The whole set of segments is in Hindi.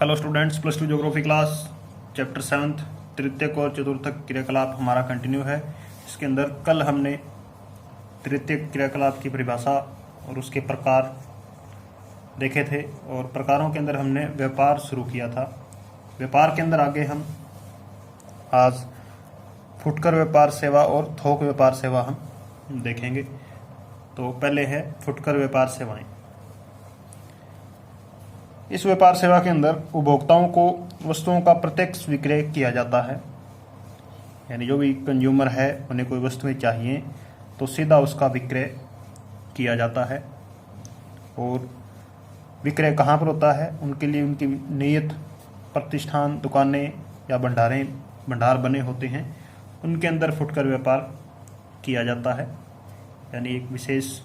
Hello students, plus two geography class chapter 7 तृतीयक और चतुर्थक क्रियाकलाप हमारा कंटिन्यू है। इसके अंदर कल हमने तृतीयक क्रियाकलाप की परिभाषा और उसके प्रकार देखे थे और प्रकारों के अंदर हमने व्यापार शुरू किया था। व्यापार के अंदर आगे हम आज फुटकर व्यापार सेवा और थोक व्यापार सेवा हम देखेंगे। तो पहले है फुटकर व्यापार सेवाएं। इस व्यापार सेवा के अंदर उपभोक्ताओं को वस्तुओं का प्रत्यक्ष विक्रय किया जाता है, यानी जो भी कंज्यूमर है उन्हें कोई वस्तुएं चाहिए तो सीधा उसका विक्रय किया जाता है। और विक्रय कहाँ पर होता है? उनके लिए उनकी नियत प्रतिष्ठान, दुकानें या भंडार बने होते हैं, उनके अंदर फुटकर व्यापार किया जाता है, यानी एक विशेष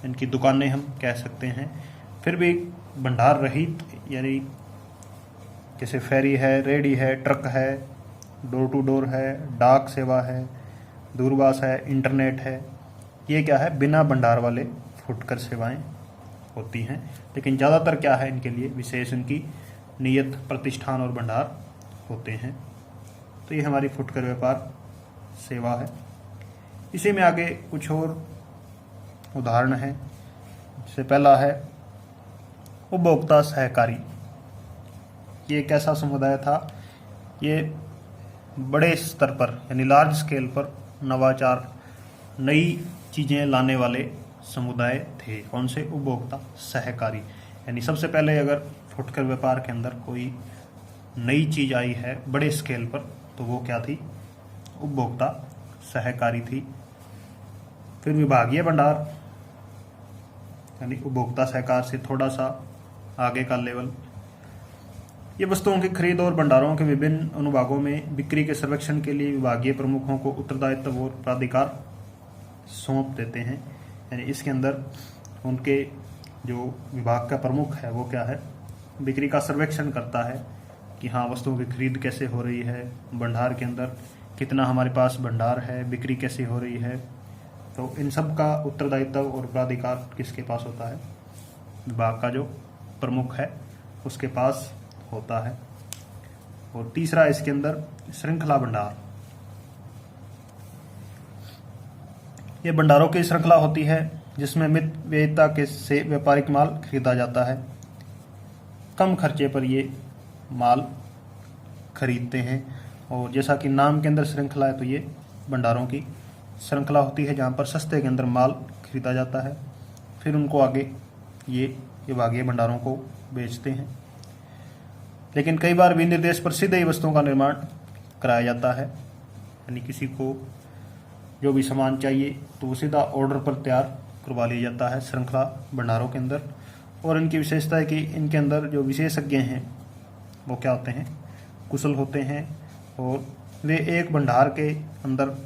इनकी दुकानें हम कह सकते हैं। फिर भी भंडार रहित, यानी जैसे फेरी है, रेडी है, ट्रक है, डोर टू डोर है, डाक सेवा है, दूरभाष है, इंटरनेट है, ये क्या है? बिना भंडार वाले फुटकर सेवाएं होती हैं। लेकिन ज़्यादातर क्या है, इनके लिए विशेष इनकी नियत प्रतिष्ठान और भंडार होते हैं। तो ये हमारी फुटकर व्यापार सेवा है। इसी में आगे कुछ और उदाहरण है। जैसे पहला है उपभोक्ता सहकारी। ये कैसा समुदाय था? ये बड़े स्तर पर यानी लार्ज स्केल पर नवाचार, नई चीज़ें लाने वाले समुदाय थे। कौन से? उपभोक्ता सहकारी। यानी सबसे पहले अगर फुटकर व्यापार के अंदर कोई नई चीज़ आई है बड़े स्केल पर, तो वो क्या थी? उपभोक्ता सहकारी थी। फिर विभागीय भंडार, यानी उपभोक्ता सहकार से थोड़ा सा आगे का लेवल। ये वस्तुओं की खरीद और भंडारों के विभिन्न अनुभागों में बिक्री के सर्वेक्षण के लिए विभागीय प्रमुखों को उत्तरदायित्व और प्राधिकार सौंप देते हैं। यानी इसके अंदर उनके जो विभाग का प्रमुख है वो क्या है? बिक्री का सर्वेक्षण करता है कि हाँ, वस्तुओं की खरीद कैसे हो रही है, भंडार के अंदर कितना हमारे पास भंडार है, बिक्री कैसी हो रही है। तो इन सब का उत्तरदायित्व और प्राधिकार किसके पास होता है? विभाग का जो प्रमुख है उसके पास होता है। और तीसरा इसके अंदर श्रृंखला भंडार। ये भंडारों की श्रृंखला होती है जिसमें मित व्ययिता के से व्यापारिक माल खरीदा जाता है। कम खर्चे पर ये माल खरीदते हैं। और जैसा कि नाम के अंदर श्रृंखला है, तो ये भंडारों की श्रृंखला होती है जहाँ पर सस्ते के अंदर माल खरीदा जाता है, फिर उनको आगे ये विभागीय भंडारों को बेचते हैं। लेकिन कई बार विनिर्देश पर सीधे ही वस्तुओं का निर्माण कराया जाता है, यानी किसी को जो भी सामान चाहिए तो वो सीधा ऑर्डर पर तैयार करवा लिया जाता है श्रृंखला भंडारों के अंदर। और इनकी विशेषता है कि इनके अंदर जो विशेषज्ञ हैं वो क्या होते हैं? कुशल होते हैं। और वे एक भंडार के अंदर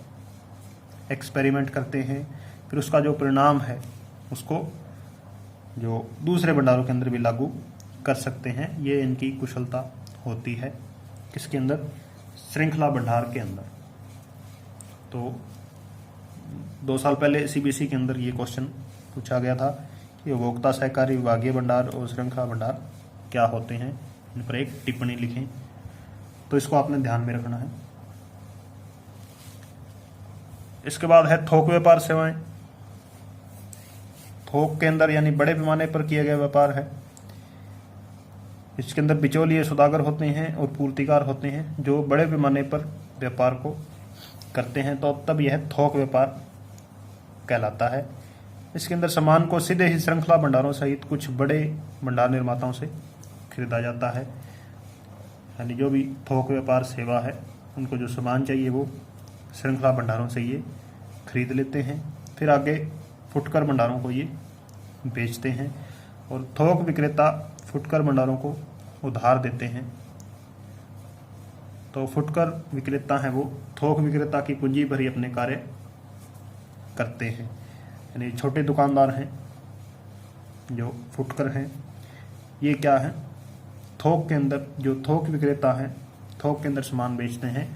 एक्सपेरिमेंट करते हैं, फिर उसका जो परिणाम है उसको जो दूसरे भंडारों के अंदर भी लागू कर सकते हैं। ये इनकी कुशलता होती है किसके अंदर? श्रृंखला भंडार के अंदर। तो 2 साल पहले सीबीएसई के अंदर ये क्वेश्चन पूछा गया था कि उपभोक्ता सहकारी, विभागीय भंडार और श्रृंखला भंडार क्या होते हैं, इन पर एक टिप्पणी लिखें। तो इसको आपने ध्यान में रखना है। इसके बाद है थोक व्यापार सेवाएं। थोक के अंदर यानी बड़े पैमाने पर किया गया व्यापार है। इसके अंदर बिचौलिए सौदागर होते हैं और पूर्तिकार होते हैं जो बड़े पैमाने पर व्यापार को करते हैं, तो तब यह थोक व्यापार कहलाता है। इसके अंदर सामान को सीधे ही श्रृंखला भंडारों सहित कुछ बड़े भंडार निर्माताओं से खरीदा जाता है। यानी जो भी थोक व्यापार सेवा है, उनको जो सामान चाहिए वो श्रृंखला भंडारों से ये खरीद लेते हैं, फिर आगे फुटकर भंडारों को ये बेचते हैं। और थोक विक्रेता फुटकर भंडारों को उधार देते हैं। तो फुटकर विक्रेता हैं वो थोक विक्रेता की पूंजी पर ही अपने कार्य करते हैं। यानी छोटे दुकानदार हैं जो फुटकर हैं, ये क्या है? थोक के अंदर जो थोक विक्रेता हैं, थोक के अंदर सामान बेचते हैं,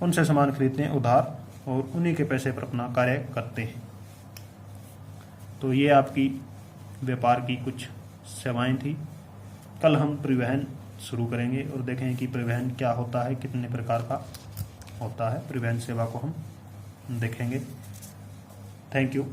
उनसे सामान खरीदते हैं उधार और उन्हीं के पैसे पर अपना कार्य करते हैं। तो ये आपकी व्यापार की कुछ सेवाएं थी। कल हम परिवहन शुरू करेंगे और देखेंगे कि परिवहन क्या होता है, कितने प्रकार का होता है। परिवहन सेवा को हम देखेंगे। Thank you.